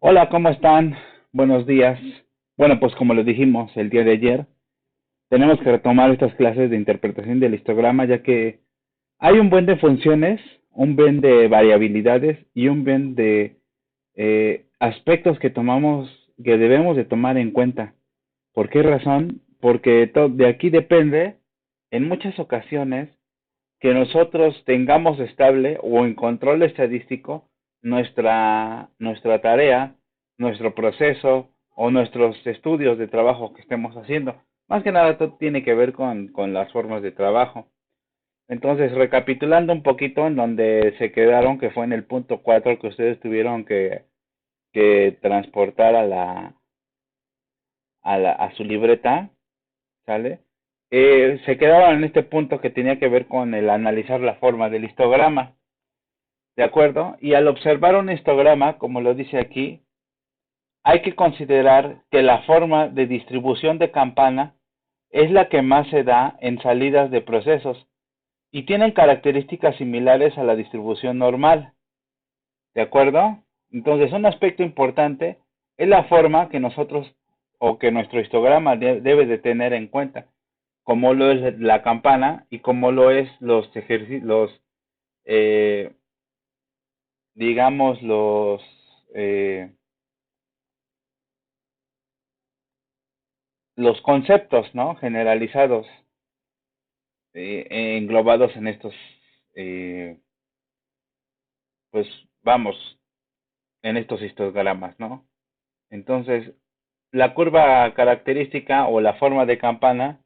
Hola, ¿cómo están? Buenos días. Bueno, pues como les dijimos el día de ayer, tenemos que retomar estas clases de interpretación del histograma, ya que hay un buen de funciones, un buen de variabilidades y un buen de aspectos que debemos de tomar en cuenta. ¿Por qué razón? Porque de aquí depende, en muchas ocasiones, que nosotros tengamos estable o en control estadístico nuestra tarea, nuestro proceso o nuestros estudios de trabajo que estemos haciendo. Más que nada, todo tiene que ver con las formas de trabajo. Entonces, recapitulando un poquito en donde se quedaron, que fue en el punto 4 que ustedes tuvieron que transportar a su libreta, ¿sale? Se quedaban en este punto que tenía que ver con el analizar la forma del histograma, ¿de acuerdo? Y al observar un histograma, como lo dice aquí, hay que considerar que la forma de distribución de campana es la que más se da en salidas de procesos y tienen características similares a la distribución normal, ¿de acuerdo? Entonces, un aspecto importante es la forma que nosotros o que nuestro histograma debe de tener en cuenta, como lo es la campana y como lo es los ejercicios, eh, digamos, los conceptos, ¿no? Generalizados, englobados en estos, eh, pues, vamos, en estos histogramas, ¿no? Entonces, la curva característica o la forma de campana,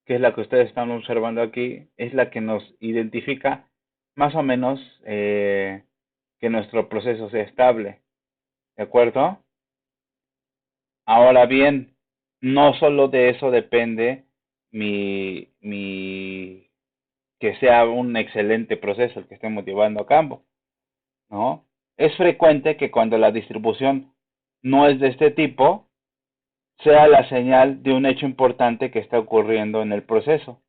que es la que ustedes están observando aquí, es la que nos identifica más o menos que nuestro proceso sea estable, ¿de acuerdo? Ahora bien, no solo de eso depende mi que sea un excelente proceso el que estemos llevando a cabo, ¿no? Es frecuente que cuando la distribución no es de este tipo, sea la señal de un hecho importante que está ocurriendo en el proceso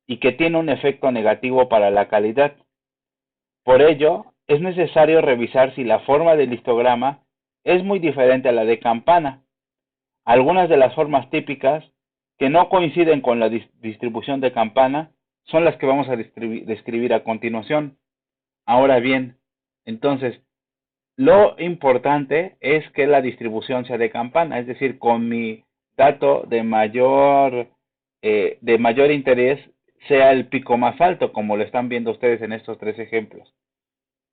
y que tiene un efecto negativo para la calidad. Por ello, es necesario revisar si la forma del histograma es muy diferente a la de campana. Algunas de las formas típicas que no coinciden con la distribución de campana son las que vamos a describir a continuación. Ahora bien, entonces, lo importante es que la distribución sea de campana, es decir, con mi dato de mayor interés sea el pico más alto, como lo están viendo ustedes en estos tres ejemplos.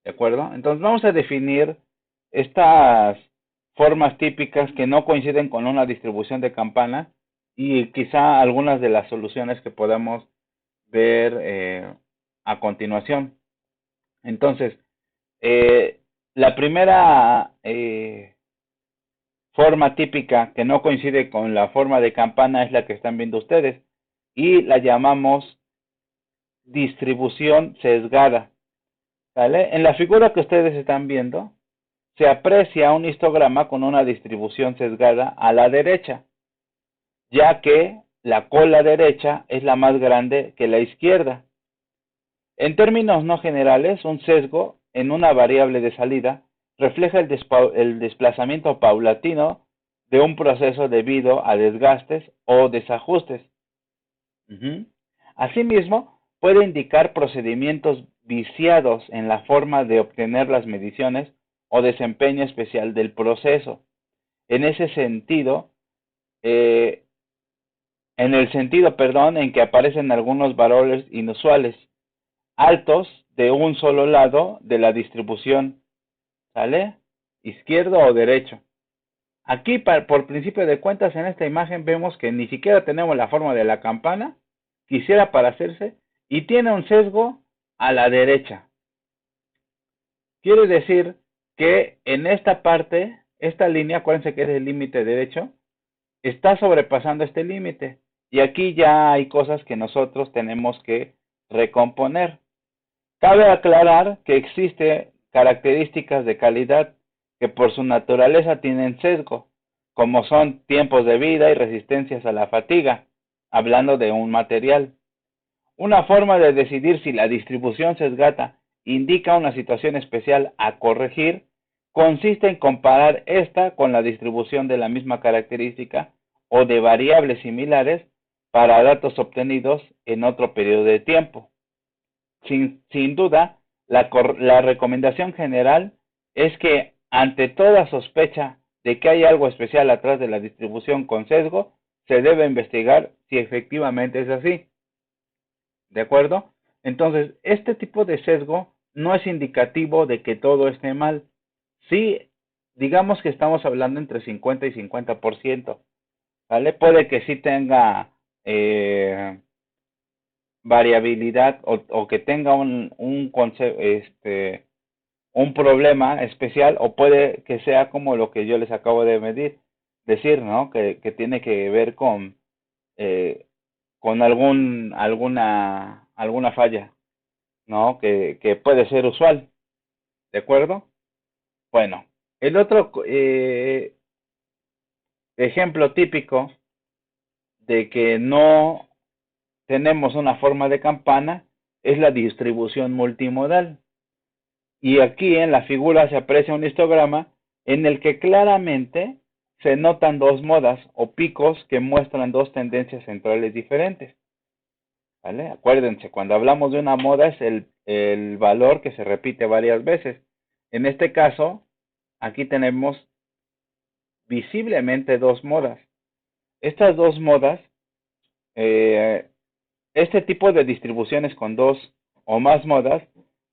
¿De acuerdo? Entonces vamos a definir estas formas típicas que no coinciden con una distribución de campana y quizá algunas de las soluciones que podamos ver a continuación. Entonces, la primera forma típica que no coincide con la forma de campana es la que están viendo ustedes y la llamamos distribución sesgada. ¿Vale? En la figura que ustedes están viendo, se aprecia un histograma con una distribución sesgada a la derecha, ya que la cola derecha es la más grande que la izquierda. En términos no generales, un sesgo en una variable de salida refleja el desplazamiento paulatino de un proceso debido a desgastes o desajustes. Asimismo, puede indicar procedimientos viciados en la forma de obtener las mediciones o desempeño especial del proceso. En ese sentido, eh, en el sentido, perdón, en que aparecen algunos valores inusuales, altos de un solo lado de la distribución, ¿sale? Izquierdo o derecho. Aquí, por principio de cuentas, en esta imagen vemos que ni siquiera tenemos la forma de la campana, quisiera parecerse, y tiene un sesgo a la derecha. Quiere decir que en esta parte, esta línea, acuérdense que es el límite derecho, está sobrepasando este límite. Y aquí ya hay cosas que nosotros tenemos que recomponer. Cabe aclarar que existen características de calidad que por su naturaleza tienen sesgo, como son tiempos de vida y resistencias a la fatiga, hablando de un material. Una forma de decidir si la distribución sesgata indica una situación especial a corregir consiste en comparar esta con la distribución de la misma característica o de variables similares para datos obtenidos en otro periodo de tiempo. Sin duda, la recomendación general es que ante toda sospecha de que hay algo especial atrás de la distribución con sesgo, se debe investigar si efectivamente es así. ¿De acuerdo? Entonces, este tipo de sesgo no es indicativo de que todo esté mal. Sí, digamos que estamos hablando entre 50 y 50%, ¿vale? Puede que sí tenga variabilidad o que tenga un problema especial, o puede que sea como lo que yo les acabo de decir, ¿no? Que tiene que ver eh, con alguna falla, ¿no? Que puede ser usual, ¿de acuerdo? Bueno, el otro ejemplo típico de que no tenemos una forma de campana es la distribución multimodal. Y aquí en la figura se aprecia un histograma en el que claramente se notan dos modas o picos que muestran dos tendencias centrales diferentes. ¿Vale? Acuérdense, cuando hablamos de una moda es el valor que se repite varias veces. En este caso, aquí tenemos visiblemente dos modas. Estas dos modas, eh, este tipo de distribuciones con dos o más modas,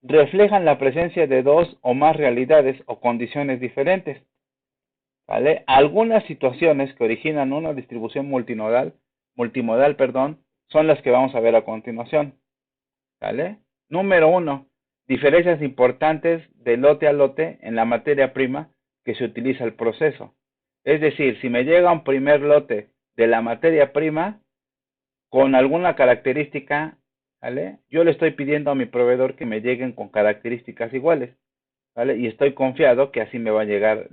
reflejan la presencia de dos o más realidades o condiciones diferentes. ¿Vale? Algunas situaciones que originan una distribución multimodal, perdón, son las que vamos a ver a continuación. ¿Vale? Número 1. Diferencias importantes de lote a lote en la materia prima que se utiliza el proceso. Es decir, si me llega un primer lote de la materia prima con alguna característica, ¿vale? Yo le estoy pidiendo a mi proveedor que me lleguen con características iguales, ¿vale? Y estoy confiado que así me va a llegar,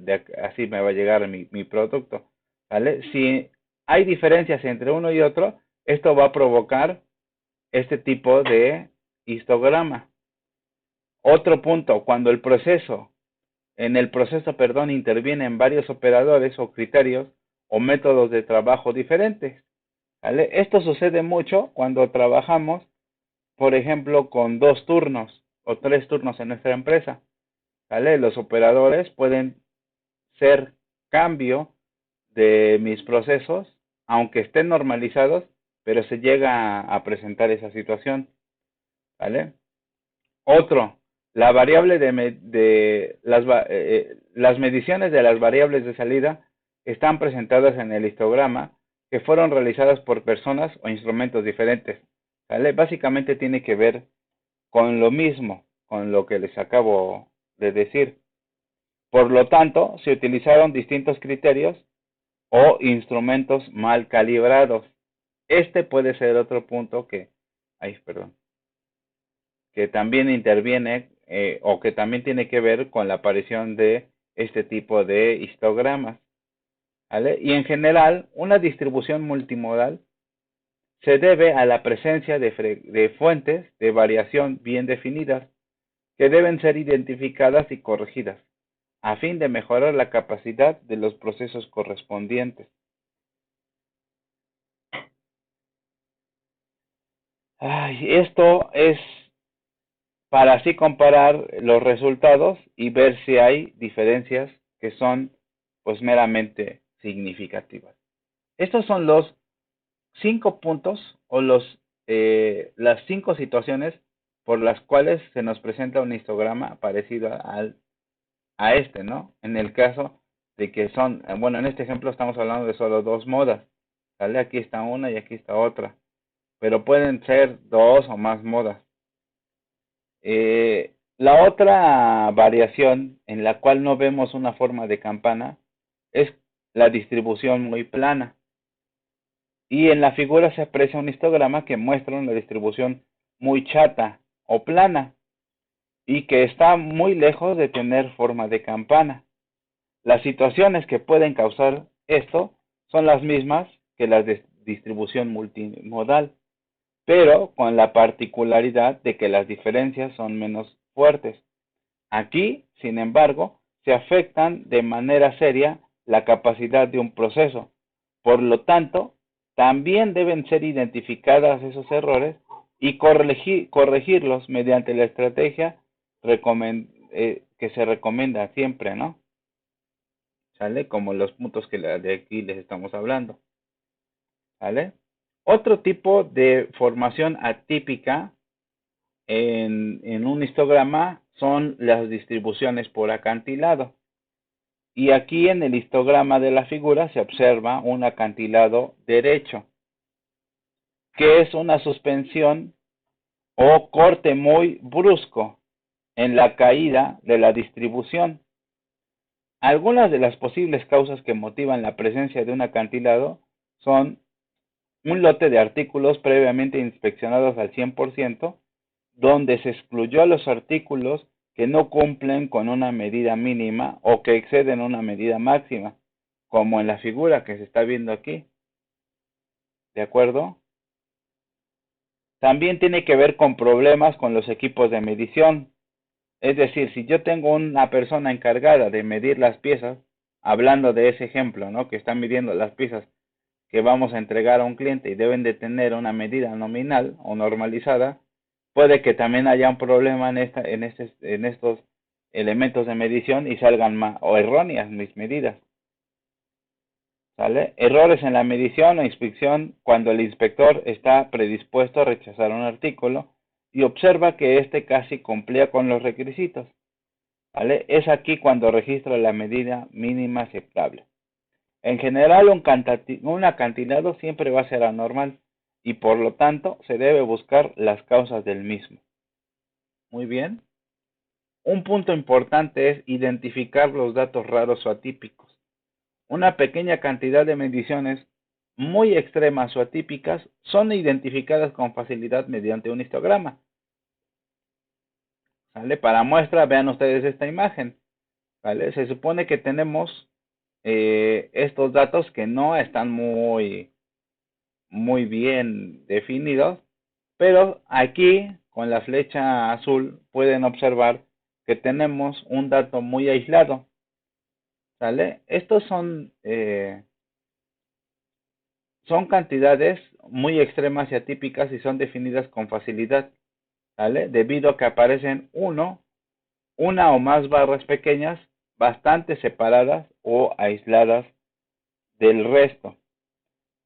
mi producto, ¿vale? Si hay diferencias entre uno y otro, esto va a provocar este tipo de histograma. Otro punto, cuando en el proceso, perdón, intervienen varios operadores o criterios o métodos de trabajo diferentes, ¿vale? Esto sucede mucho cuando trabajamos, por ejemplo, con 2 turnos o 3 turnos en nuestra empresa, ¿vale? Los operadores pueden ser cambio de mis procesos, aunque estén normalizados, pero se llega a presentar esa situación, ¿vale? Otro, la variable de las mediciones de las variables de salida están presentadas en el histograma que fueron realizadas por personas o instrumentos diferentes, ¿vale? Básicamente tiene que ver con lo mismo, con lo que les acabo de decir. Por lo tanto, se utilizaron distintos criterios o instrumentos mal calibrados. Este puede ser otro punto que también interviene o que también tiene que ver con la aparición de este tipo de histogramas, ¿vale? Y en general, una distribución multimodal se debe a la presencia de fuentes de variación bien definidas que deben ser identificadas y corregidas a fin de mejorar la capacidad de los procesos correspondientes. Esto es para así comparar los resultados y ver si hay diferencias que son pues meramente significativas. Estos son los 5 puntos o las 5 situaciones por las cuales se nos presenta un histograma parecido a este, ¿no? En el caso de que son, bueno, en este ejemplo estamos hablando de solo dos modas, ¿vale? Aquí está una y aquí está otra, pero pueden ser dos o más modas. La otra variación en la cual no vemos una forma de campana es la distribución muy plana. Y en la figura se aprecia un histograma que muestra una distribución muy chata o plana y que está muy lejos de tener forma de campana. Las situaciones que pueden causar esto son las mismas que las de distribución multimodal, pero con la particularidad de que las diferencias son menos fuertes. Aquí, sin embargo, se afectan de manera seria la capacidad de un proceso. Por lo tanto, también deben ser identificadas esos errores y corregirlos mediante la estrategia que se recomienda siempre, ¿no? ¿Sale? Como los puntos que de aquí les estamos hablando. ¿Vale? Otro tipo de formación atípica en un histograma son las distribuciones por acantilado. Y aquí en el histograma de la figura se observa un acantilado derecho, que es una suspensión o corte muy brusco en la caída de la distribución. Algunas de las posibles causas que motivan la presencia de un acantilado son un lote de artículos previamente inspeccionados al 100%, donde se excluyó a los artículos que no cumplen con una medida mínima o que exceden una medida máxima, como en la figura que se está viendo aquí. ¿De acuerdo? También tiene que ver con problemas con los equipos de medición. Es decir, si yo tengo una persona encargada de medir las piezas, hablando de ese ejemplo, ¿no? Que está midiendo las piezas que vamos a entregar a un cliente y deben de tener una medida nominal o normalizada, puede que también haya un problema en estos elementos de medición y salgan más o erróneas mis medidas. ¿Sale? Errores en la medición o inspección cuando el inspector está predispuesto a rechazar un artículo y observa que éste casi cumplía con los requisitos. ¿Vale? Es aquí cuando registra la medida mínima aceptable. En general, un acantilado siempre va a ser anormal y por lo tanto se debe buscar las causas del mismo. Muy bien. Un punto importante es identificar los datos raros o atípicos. Una pequeña cantidad de mediciones muy extremas o atípicas son identificadas con facilidad mediante un histograma. ¿Vale? Para muestra, vean ustedes esta imagen. ¿Vale? Se supone que tenemos estos datos que no están muy bien definidos, pero aquí con la flecha azul pueden observar que tenemos un dato muy aislado. ¿Sale? Estos son cantidades muy extremas y atípicas y son definidas con facilidad, ¿vale? Debido a que aparecen una o más barras pequeñas bastante separadas o aisladas del resto.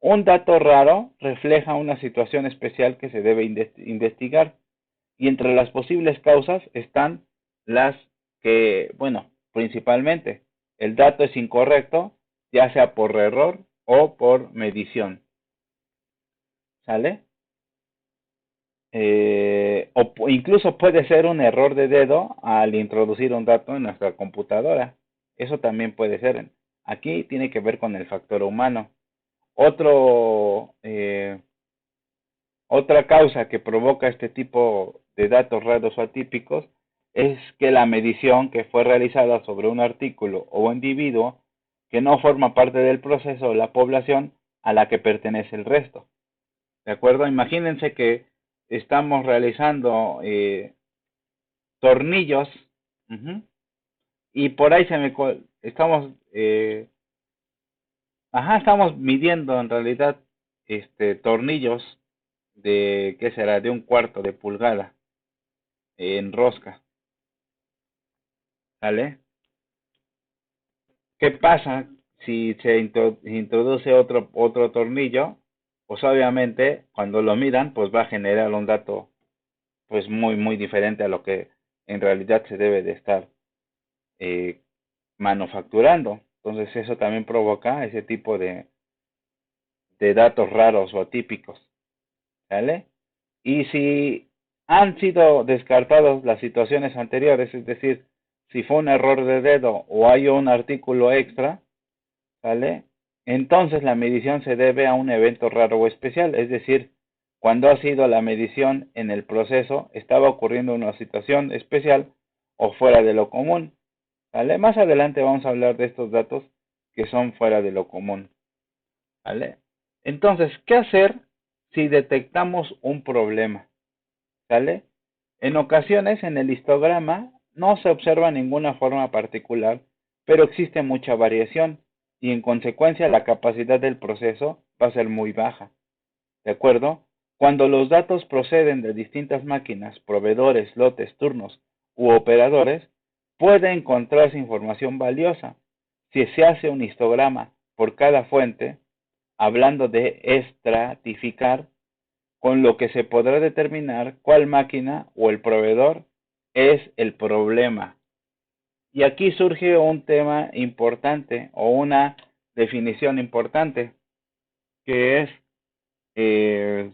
Un dato raro refleja una situación especial que se debe investigar y entre las posibles causas están las que, bueno, principalmente el dato es incorrecto, ya sea por error o por medición. ¿Sale? O incluso puede ser un error de dedo al introducir un dato en nuestra computadora. Eso también puede ser. Aquí tiene que ver con el factor humano. Otra causa que provoca este tipo de datos raros o atípicos es que la medición que fue realizada sobre un artículo o individuo que no forma parte del proceso o la población a la que pertenece el resto. ¿De acuerdo? Imagínense que estamos realizando tornillos y por ahí estamos midiendo en realidad tornillos de, ¿qué será? De 1/4 de pulgada en rosca, ¿vale? ¿Qué pasa si se introduce otro tornillo? Pues obviamente cuando lo midan, pues va a generar un dato pues muy diferente a lo que en realidad se debe de estar eh, manufacturando. Entonces eso también provoca ese tipo de datos raros o atípicos, ¿vale? Y si han sido descartados las situaciones anteriores, es decir, si fue un error de dedo o hay un artículo extra, ¿vale? Entonces la medición se debe a un evento raro o especial, es decir, cuando ha sido la medición en el proceso, estaba ocurriendo una situación especial o fuera de lo común, ¿vale? Más adelante vamos a hablar de estos datos que son fuera de lo común, ¿vale? Entonces, ¿qué hacer si detectamos un problema? ¿Sale? En ocasiones en el histograma No se observa ninguna forma particular, pero existe mucha variación y en consecuencia la capacidad del proceso va a ser muy baja. ¿De acuerdo? Cuando los datos proceden de distintas máquinas, proveedores, lotes, turnos u operadores, puede encontrarse información valiosa. Si se hace un histograma por cada fuente, hablando de estratificar, con lo que se podrá determinar cuál máquina o el proveedor es el problema. Y aquí surge un tema importante o una definición importante, que es eh,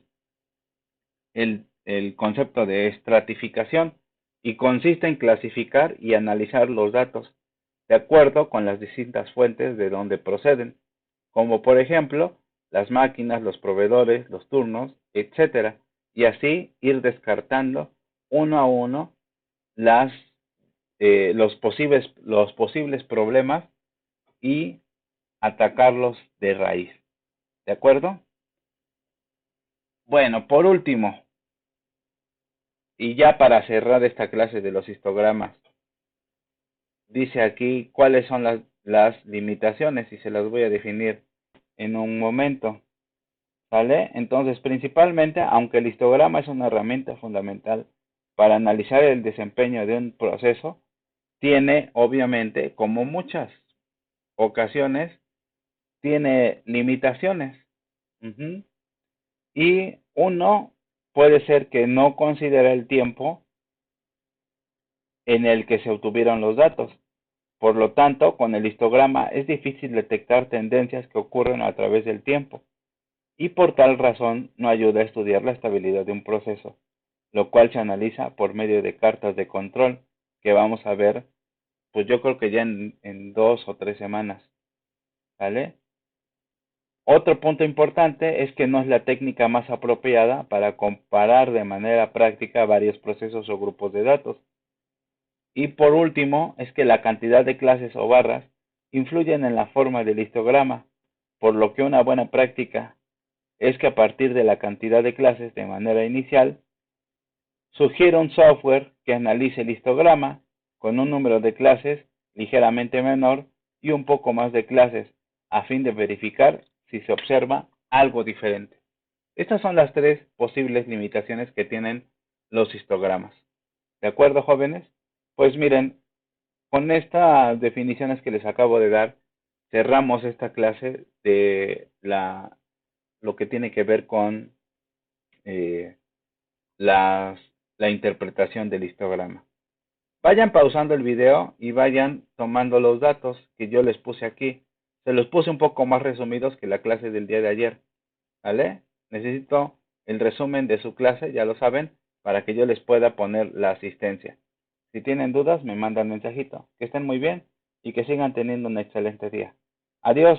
el concepto de estratificación y consiste en clasificar y analizar los datos de acuerdo con las distintas fuentes de donde proceden, como por ejemplo las máquinas, los proveedores, los turnos, etcétera, y así ir descartando uno a uno las, los posibles problemas y atacarlos de raíz. ¿De acuerdo? Bueno, por último, y ya para cerrar esta clase de los histogramas, dice aquí cuáles son las limitaciones y se las voy a definir en un momento. ¿Vale? Entonces, principalmente, aunque el histograma es una herramienta fundamental para analizar el desempeño de un proceso, tiene, obviamente, como muchas ocasiones, tiene limitaciones. Uh-huh. Y uno puede ser que no considere el tiempo en el que se obtuvieron los datos. Por lo tanto, con el histograma es difícil detectar tendencias que ocurren a través del tiempo y por tal razón no ayuda a estudiar la estabilidad de un proceso, lo cual se analiza por medio de cartas de control que vamos a ver, pues yo creo que ya en 2 o 3 semanas, ¿vale? Otro punto importante es que no es la técnica más apropiada para comparar de manera práctica varios procesos o grupos de datos. Y por último, es que la cantidad de clases o barras influyen en la forma del histograma, por lo que una buena práctica es que a partir de la cantidad de clases de manera inicial, sugiere un software que analice el histograma con un número de clases ligeramente menor y un poco más de clases, a fin de verificar si se observa algo diferente. Estas son las 3 posibles limitaciones que tienen los histogramas. ¿De acuerdo, jóvenes? Pues miren, con estas definiciones que les acabo de dar, cerramos esta clase de lo que tiene que ver con eh, las, la interpretación del histograma. Vayan pausando el video y vayan tomando los datos que yo les puse aquí. Se los puse un poco más resumidos que la clase del día de ayer. ¿Vale? Necesito el resumen de su clase, ya lo saben, para que yo les pueda poner la asistencia. Si tienen dudas, me mandan mensajito. Que estén muy bien y que sigan teniendo un excelente día. Adiós.